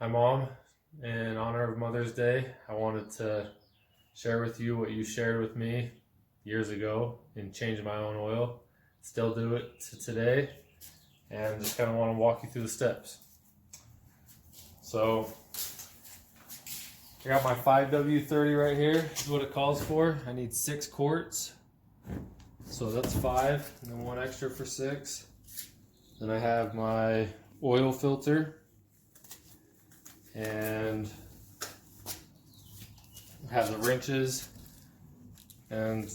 Hi, Mom. In honor of Mother's Day, I wanted to share with you what you shared with me years ago in changing my own oil. Still do it to today, and just kind of want to walk you through the steps. So, I got my 5W30 right here. This is what it calls for. I need 6 quarts. So that's 5, and then 1 extra for 6. Then I have my oil filter, and I have the wrenches and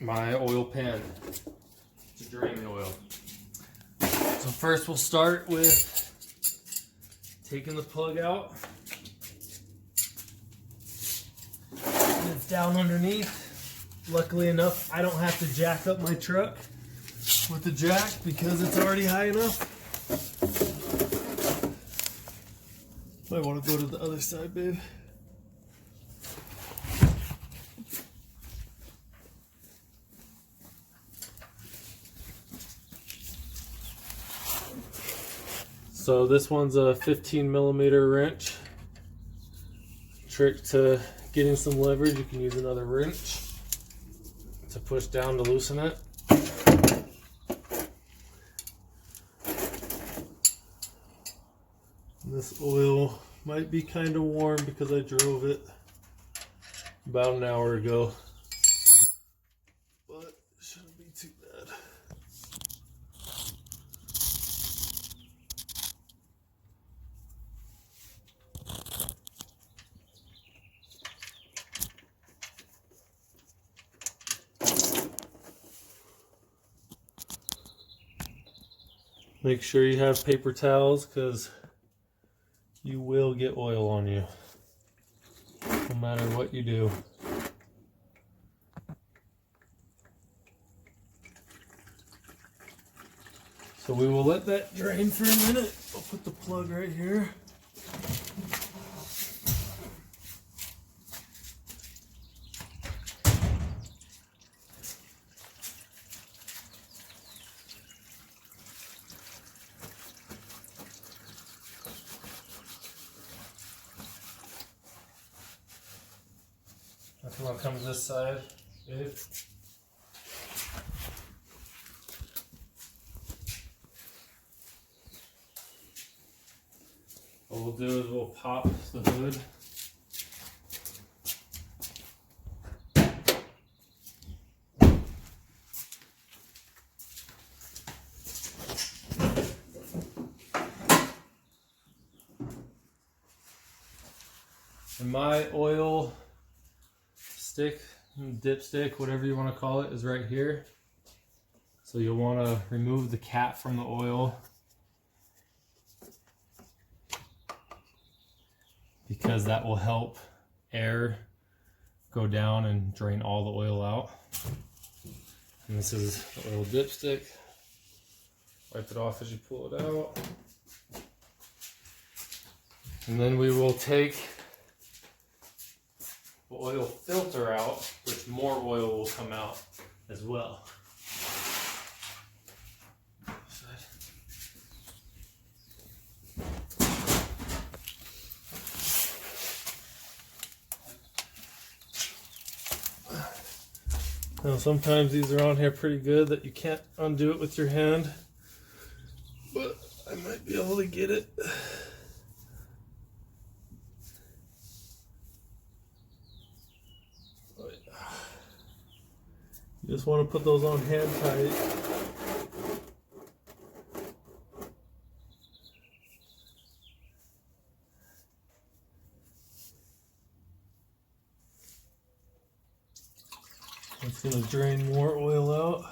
my oil pan to drain the oil. So first we'll start with taking the plug out. And it's down underneath. Luckily enough, I don't have to jack up my truck with the jack because it's already high enough. Might want to go to the other side, babe. So this one's a 15mm wrench. Trick to getting some leverage, you can use another wrench to push down to loosen it. This oil might be kind of warm because I drove it about an hour ago, but it shouldn't be too bad. Make sure you have paper towels because you will get oil on you, no matter what you do. So we will let that drain for a minute. I'll put the plug right here. If you want to come to this side, babe. What we'll do is we'll pop the hood. And my oil stick, dipstick, whatever you want to call it, is right here. So you'll want to remove the cap from the oil because that will help air go down and drain all the oil out. And this is the oil dipstick. Wipe it off as you pull it out. And then we will take the oil filter out, which more oil will come out as well. Now sometimes these are on here pretty good that you can't undo it with your hand, but I might be able to get it. You just want to put those on hand tight. It's going to drain more oil out.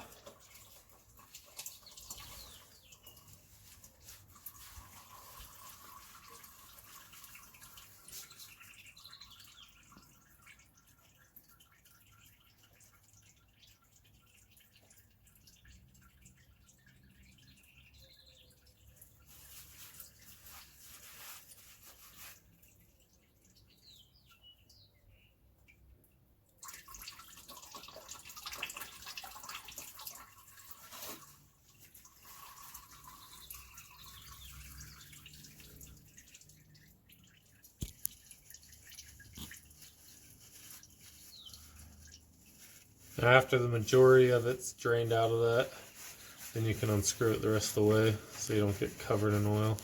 After the majority of it's drained out of that, then you can unscrew it the rest of the way so you don't get covered in oil.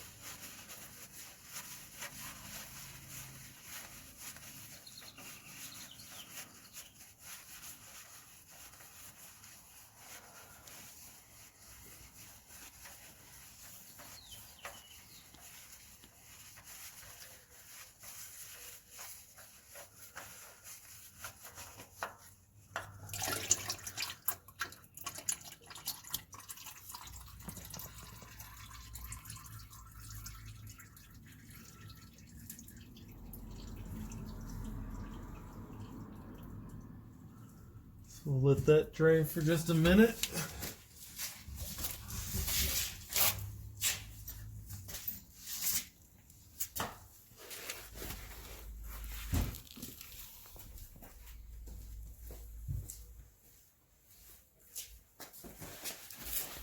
So we'll let that drain for just a minute.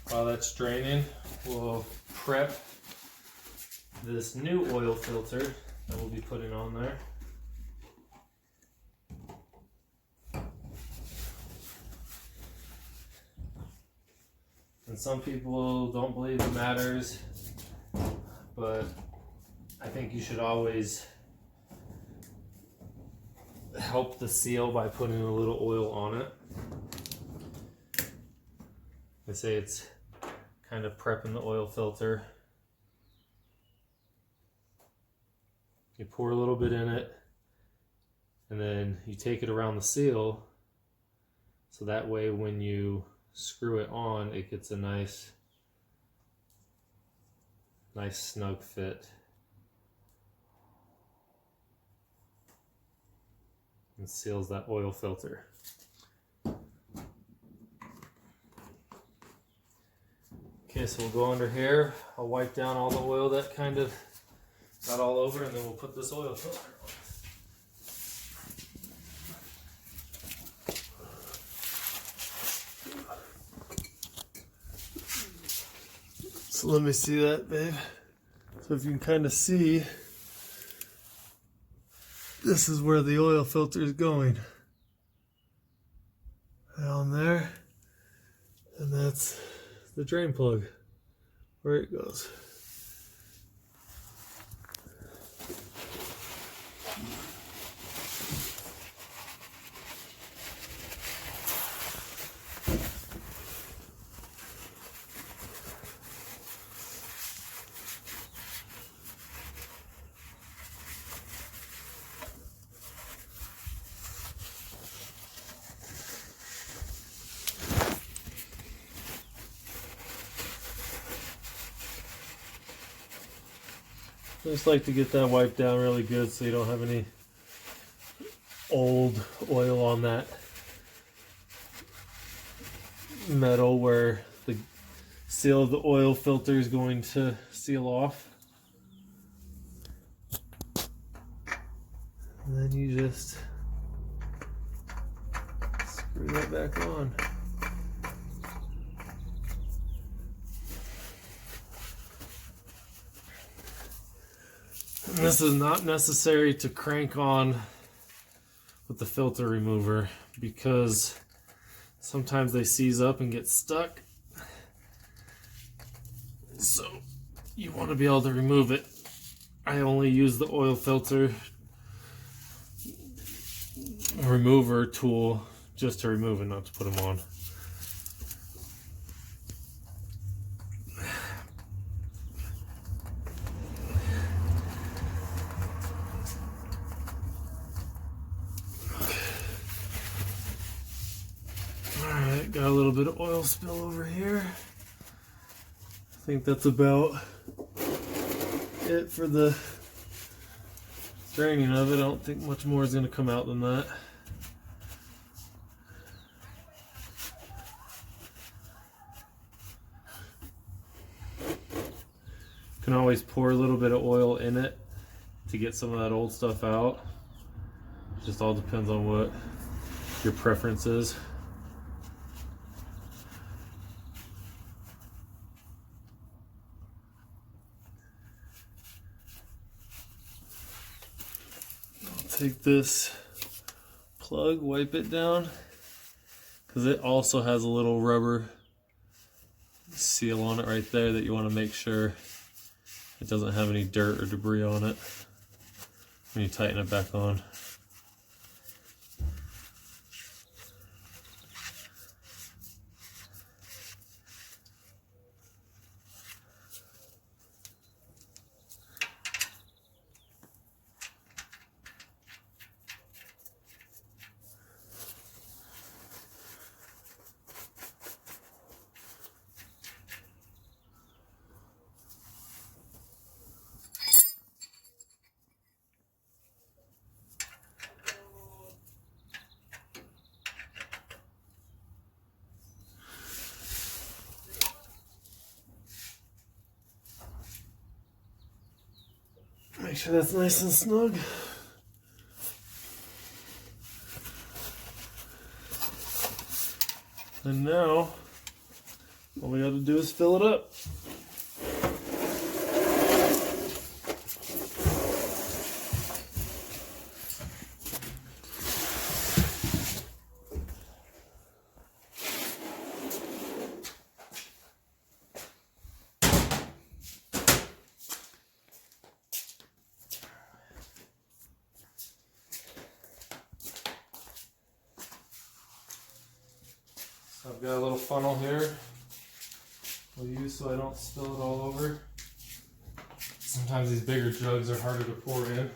While that's draining, we'll prep this new oil filter that we'll be putting on there. And some people don't believe it matters, but I think you should always help the seal by putting a little oil on it. They say it's kind of prepping the oil filter. You pour a little bit in it, and then you take it around the seal, so that way when you screw it on, it gets a nice snug fit. And seals that oil filter. Okay, so we'll go under here. I'll wipe down all the oil that kind of got all over, and then we'll put this oil filter on. So let me see that, babe. So if you can kind of see, this is where the oil filter is going. Down there. And that's the drain plug, where it goes. I just like to get that wiped down really good so you don't have any old oil on that metal where the seal of the oil filter is going to seal off. And then you just screw that back on. And this is not necessary to crank on with the filter remover because sometimes they seize up and get stuck. So you want to be able to remove it. I only use the oil filter remover tool just to remove it, not to put them on. Alright, got a little bit of oil spill over here. I think that's about it for the draining of it. I don't think much more is going to come out than that. You can always pour a little bit of oil in it to get some of that old stuff out. It just all depends on what your preference is. Take this plug, wipe it down, because it also has a little rubber seal on it right there that you want to make sure it doesn't have any dirt or debris on it when you tighten it back on. Make sure that's nice and snug. And now, all we got to do is fill it up. So I've got a little funnel here we'll use so I don't spill it all over. Sometimes these bigger jugs are harder to pour in.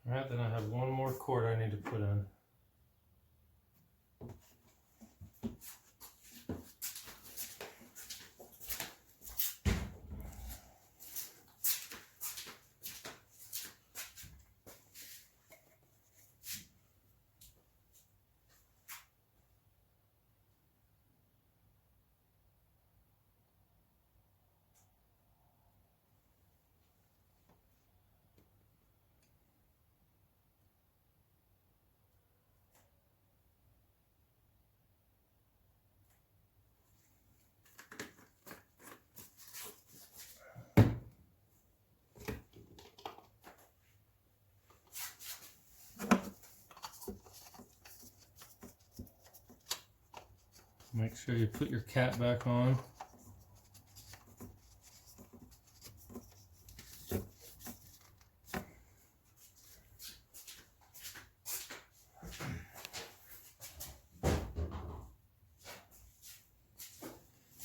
Alright, then I have one more quart I need to put in. Make sure you put your cap back on.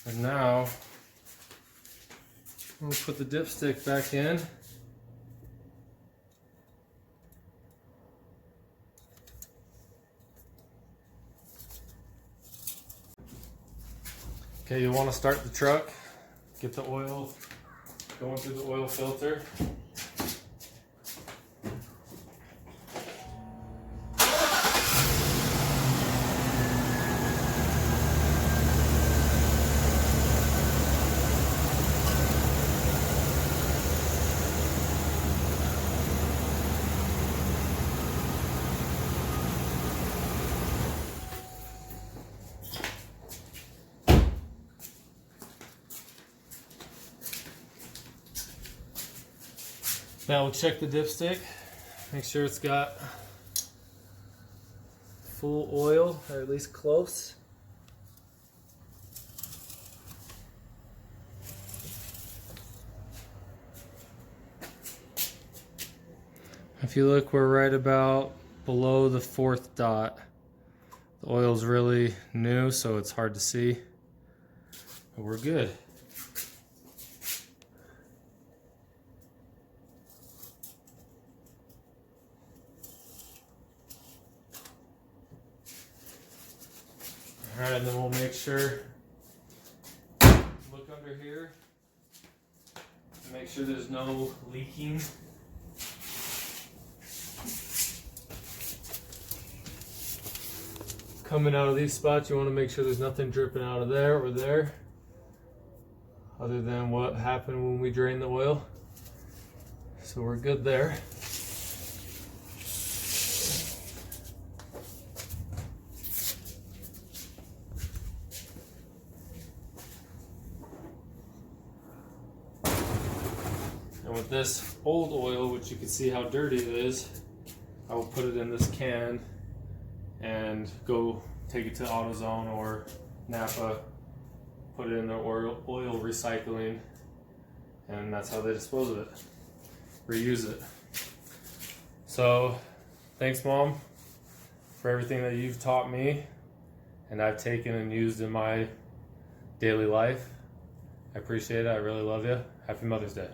And now, I'm going to put the dipstick back in. Okay, you want to start the truck, get the oil going through the oil filter. Now we'll check the dipstick. Make sure it's got full oil, or at least close. If you look, we're right about below the 4th dot. The oil's really new, so it's hard to see, but we're good. All right, and then we'll make sure, look under here, and make sure there's no leaking. Coming out of these spots, you want to make sure there's nothing dripping out of there or there, other than what happened when we drained the oil. So we're good there. And with this old oil, which you can see how dirty it is, I will put it in this can and go take it to AutoZone or Napa, put it in their oil recycling, and that's how they dispose of it, reuse it. So thanks, Mom, for everything that you've taught me and I've taken and used in my daily life. I appreciate it. I really love you. Happy Mother's Day.